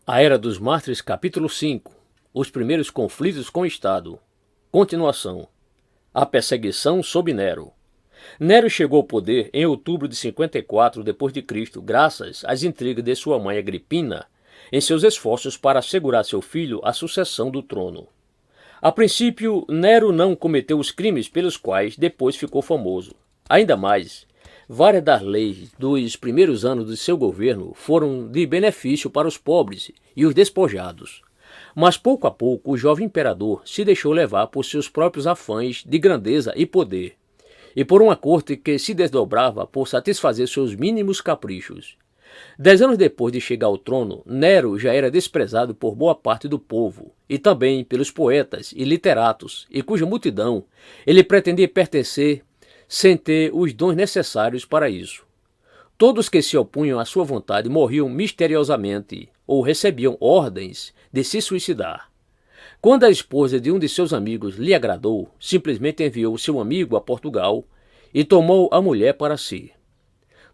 A Era dos Mártires, capítulo 5. Os primeiros conflitos com o Estado. Continuação. A perseguição sob Nero. Nero chegou ao poder em outubro de 54 d.C., graças às intrigas de sua mãe Agripina, em seus esforços para assegurar a seu filho a sucessão do trono. A princípio, Nero não cometeu os crimes pelos quais depois ficou famoso. Ainda mais, várias das leis dos primeiros anos de seu governo foram de benefício para os pobres e os despojados. Mas pouco a pouco o jovem imperador se deixou levar por seus próprios afãs de grandeza e poder, e por uma corte que se desdobrava por satisfazer seus mínimos caprichos. 10 anos depois de chegar ao trono, Nero já era desprezado por boa parte do povo, e também pelos poetas e literatos, e cuja multidão ele pretendia pertencer sem ter os dons necessários para isso. Todos que se opunham à sua vontade morriam misteriosamente ou recebiam ordens de se suicidar. Quando a esposa de um de seus amigos lhe agradou, simplesmente enviou seu amigo a Portugal e tomou a mulher para si.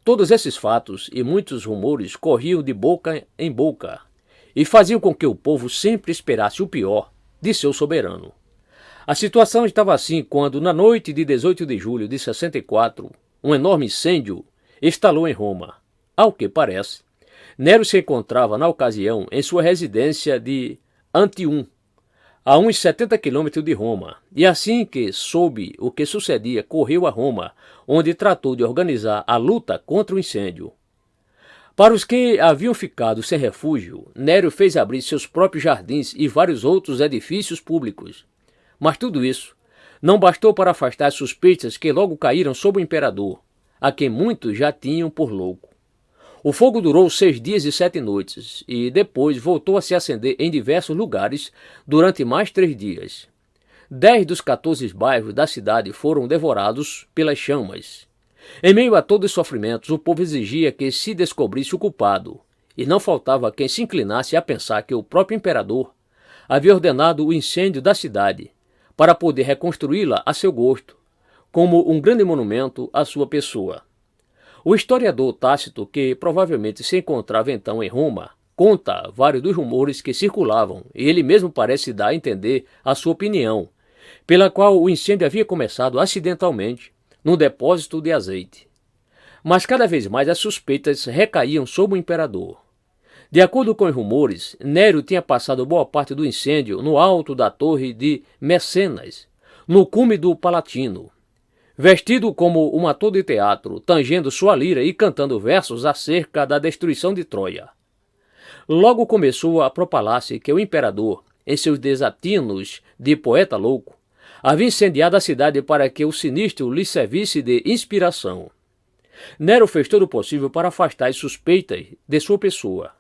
Todos esses fatos e muitos rumores corriam de boca em boca e faziam com que o povo sempre esperasse o pior de seu soberano. A situação estava assim quando, na noite de 18 de julho de 64, um enorme incêndio estalou em Roma. Ao que parece, Nero se encontrava na ocasião em sua residência de Antium, a uns 70 quilômetros de Roma, e assim que soube o que sucedia, correu a Roma, onde tratou de organizar a luta contra o incêndio. Para os que haviam ficado sem refúgio, Nero fez abrir seus próprios jardins e vários outros edifícios públicos. Mas tudo isso não bastou para afastar as suspeitas que logo caíram sobre o imperador, a quem muitos já tinham por louco. O fogo durou 6 dias e 7 noites, e depois voltou a se acender em diversos lugares durante mais 3 dias. 10 dos 14 bairros da cidade foram devorados pelas chamas. Em meio a todos os sofrimentos, o povo exigia que se descobrisse o culpado, e não faltava quem se inclinasse a pensar que o próprio imperador havia ordenado o incêndio da cidade, para poder reconstruí-la a seu gosto, como um grande monumento à sua pessoa. O historiador Tácito, que provavelmente se encontrava então em Roma, conta vários dos rumores que circulavam, e ele mesmo parece dar a entender a sua opinião, pela qual o incêndio havia começado acidentalmente num depósito de azeite. Mas cada vez mais as suspeitas recaíam sobre o imperador. De acordo com os rumores, Nero tinha passado boa parte do incêndio no alto da torre de Mecenas, no cume do Palatino, vestido como um ator de teatro, tangendo sua lira e cantando versos acerca da destruição de Troia. Logo começou a propalar-se que o imperador, em seus desatinos de poeta louco, havia incendiado a cidade para que o sinistro lhe servisse de inspiração. Nero fez todo o possível para afastar as suspeitas de sua pessoa,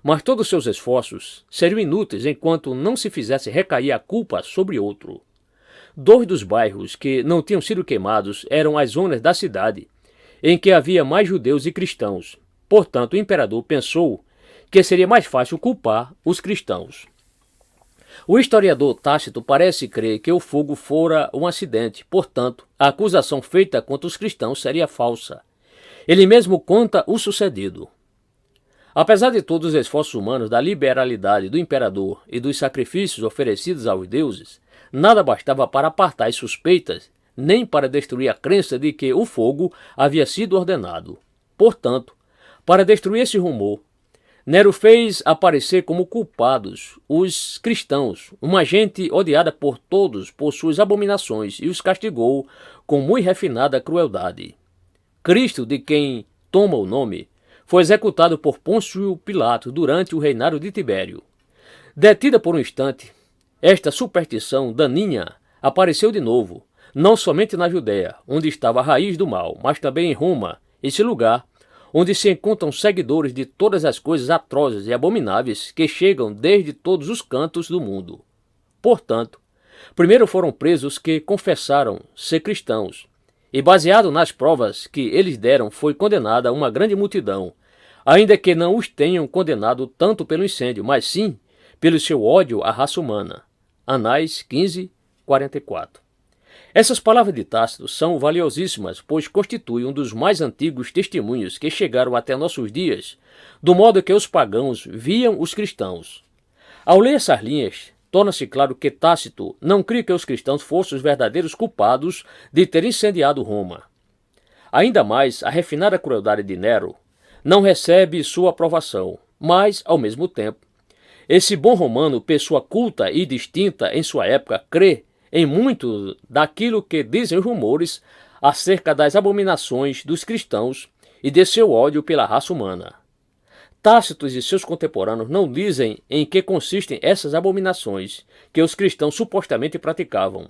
mas todos seus esforços seriam inúteis enquanto não se fizesse recair a culpa sobre outro. 2 dos bairros que não tinham sido queimados eram as zonas da cidade, em que havia mais judeus e cristãos. Portanto, o imperador pensou que seria mais fácil culpar os cristãos. O historiador Tácito parece crer que o fogo fora um acidente, portanto, a acusação feita contra os cristãos seria falsa. Ele mesmo conta o sucedido. Apesar de todos os esforços humanos, da liberalidade do imperador e dos sacrifícios oferecidos aos deuses, nada bastava para apartar as suspeitas, nem para destruir a crença de que o fogo havia sido ordenado. Portanto, para destruir esse rumor, Nero fez aparecer como culpados os cristãos, uma gente odiada por todos por suas abominações, e os castigou com muito refinada crueldade. Cristo, de quem toma o nome, foi executado por Pôncio Pilato durante o reinado de Tibério. Detida por um instante, esta superstição daninha apareceu de novo, não somente na Judéia, onde estava a raiz do mal, mas também em Roma, esse lugar onde se encontram seguidores de todas as coisas atrozes e abomináveis que chegam desde todos os cantos do mundo. Portanto, primeiro foram presos que confessaram ser cristãos, e baseado nas provas que eles deram foi condenada uma grande multidão, ainda que não os tenham condenado tanto pelo incêndio, mas sim pelo seu ódio à raça humana. Anais 15, 44. Essas palavras de Tácito são valiosíssimas, pois constituem um dos mais antigos testemunhos que chegaram até nossos dias, do modo que os pagãos viam os cristãos. Ao ler essas linhas, torna-se claro que Tácito não cria que os cristãos fossem os verdadeiros culpados de ter incendiado Roma. Ainda mais, a refinada crueldade de Nero não recebe sua aprovação, mas, ao mesmo tempo, esse bom romano, pessoa culta e distinta em sua época, crê em muito daquilo que dizem os rumores acerca das abominações dos cristãos e de seu ódio pela raça humana. Tácito e seus contemporâneos não dizem em que consistem essas abominações que os cristãos supostamente praticavam.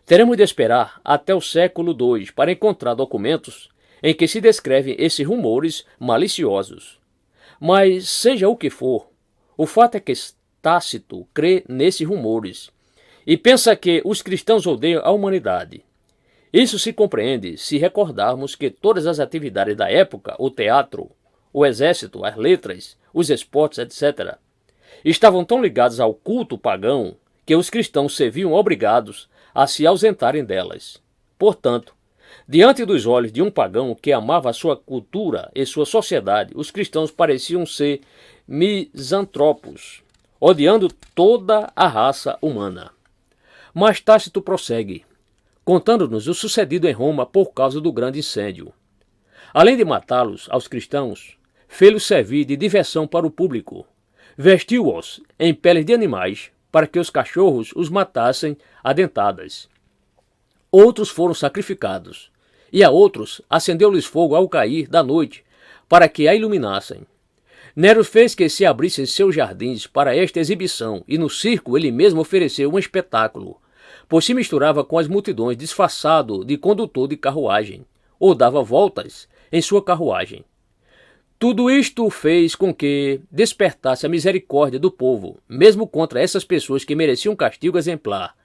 Teremos de esperar até o século II para encontrar documentos em que se descrevem esses rumores maliciosos. Mas, seja o que for, o fato é que Tácito crê nesses rumores e pensa que os cristãos odeiam a humanidade. Isso se compreende se recordarmos que todas as atividades da época, o teatro, o exército, as letras, os esportes, etc., estavam tão ligados ao culto pagão que os cristãos se viam obrigados a se ausentarem delas. Portanto, diante dos olhos de um pagão que amava a sua cultura e sua sociedade, os cristãos pareciam ser misantropos, odiando toda a raça humana. Mas Tácito prossegue, contando-nos o sucedido em Roma por causa do grande incêndio. Além de matá-los, aos cristãos, fê-los servir de diversão para o público. Vestiu-os em peles de animais, para que os cachorros os matassem a dentadas. Outros foram sacrificados, e a outros acendeu-lhes fogo ao cair da noite, para que a iluminassem. Nero fez que se abrissem seus jardins para esta exibição, e no circo ele mesmo ofereceu um espetáculo, pois se misturava com as multidões disfarçado de condutor de carruagem, ou dava voltas em sua carruagem. Tudo isto fez com que despertasse a misericórdia do povo, mesmo contra essas pessoas que mereciam castigo exemplar,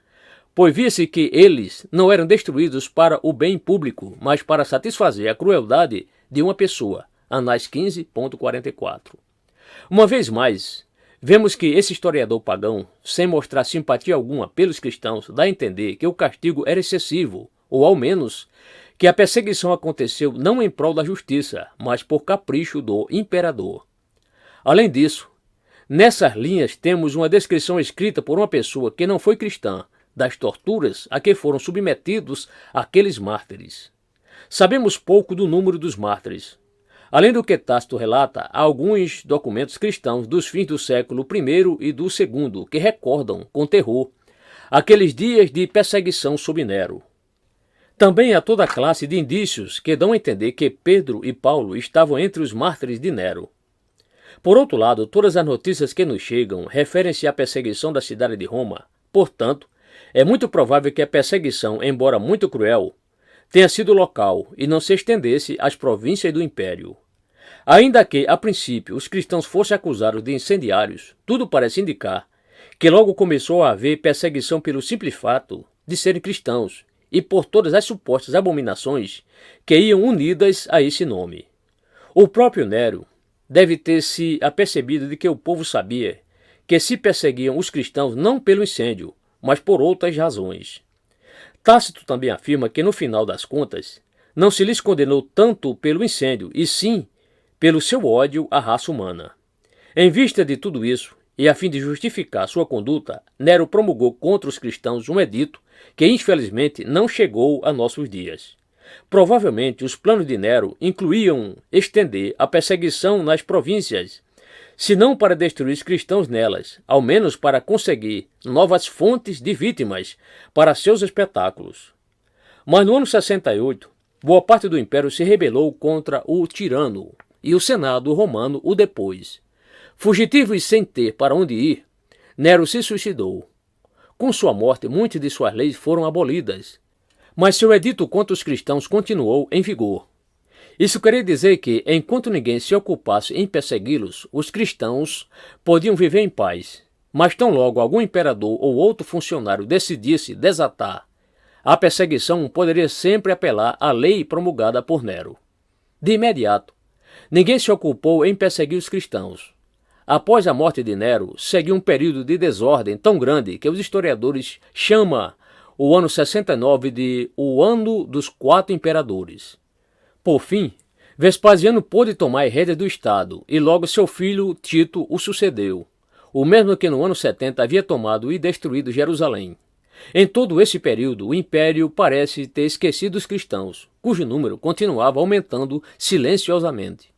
pois via-se que eles não eram destruídos para o bem público, mas para satisfazer a crueldade de uma pessoa. Anais 15.44. Uma vez mais, vemos que esse historiador pagão, sem mostrar simpatia alguma pelos cristãos, dá a entender que o castigo era excessivo, ou ao menos que a perseguição aconteceu não em prol da justiça, mas por capricho do imperador. Além disso, nessas linhas temos uma descrição escrita por uma pessoa que não foi cristã das torturas a que foram submetidos aqueles mártires. Sabemos pouco do número dos mártires. Além do que Tácito relata, há alguns documentos cristãos dos fins do século I e do II que recordam com terror aqueles dias de perseguição sob Nero. Também há toda a classe de indícios que dão a entender que Pedro e Paulo estavam entre os mártires de Nero. Por outro lado, todas as notícias que nos chegam referem-se à perseguição da cidade de Roma. Portanto, é muito provável que a perseguição, embora muito cruel, tenha sido local e não se estendesse às províncias do império. Ainda que, a princípio, os cristãos fossem acusados de incendiários, tudo parece indicar que logo começou a haver perseguição pelo simples fato de serem cristãos e por todas as supostas abominações que iam unidas a esse nome. O próprio Nero deve ter se apercebido de que o povo sabia que se perseguiam os cristãos não pelo incêndio, mas por outras razões. Tácito também afirma que, no final das contas, não se lhes condenou tanto pelo incêndio, e sim pelo seu ódio à raça humana. Em vista de tudo isso, e a fim de justificar sua conduta, Nero promulgou contra os cristãos um edito que, infelizmente, não chegou a nossos dias. Provavelmente, os planos de Nero incluíam estender a perseguição nas províncias, se não para destruir os cristãos nelas, ao menos para conseguir novas fontes de vítimas para seus espetáculos. Mas no ano 68, boa parte do império se rebelou contra o tirano, e o Senado romano o depôs. Fugitivo e sem ter para onde ir, Nero se suicidou. Com sua morte, muitas de suas leis foram abolidas, mas seu edito contra os cristãos continuou em vigor. Isso queria dizer que, enquanto ninguém se ocupasse em persegui-los, os cristãos podiam viver em paz. Mas tão logo algum imperador ou outro funcionário decidisse desatar a perseguição, poderia sempre apelar à lei promulgada por Nero. De imediato, ninguém se ocupou em perseguir os cristãos. Após a morte de Nero, seguiu um período de desordem tão grande que os historiadores chamam o ano 69 de O Ano dos Quatro Imperadores. Por fim, Vespasiano pôde tomar a rédea do Estado e logo seu filho Tito o sucedeu, o mesmo que no ano 70 havia tomado e destruído Jerusalém. Em todo esse período, o Império parece ter esquecido os cristãos, cujo número continuava aumentando silenciosamente.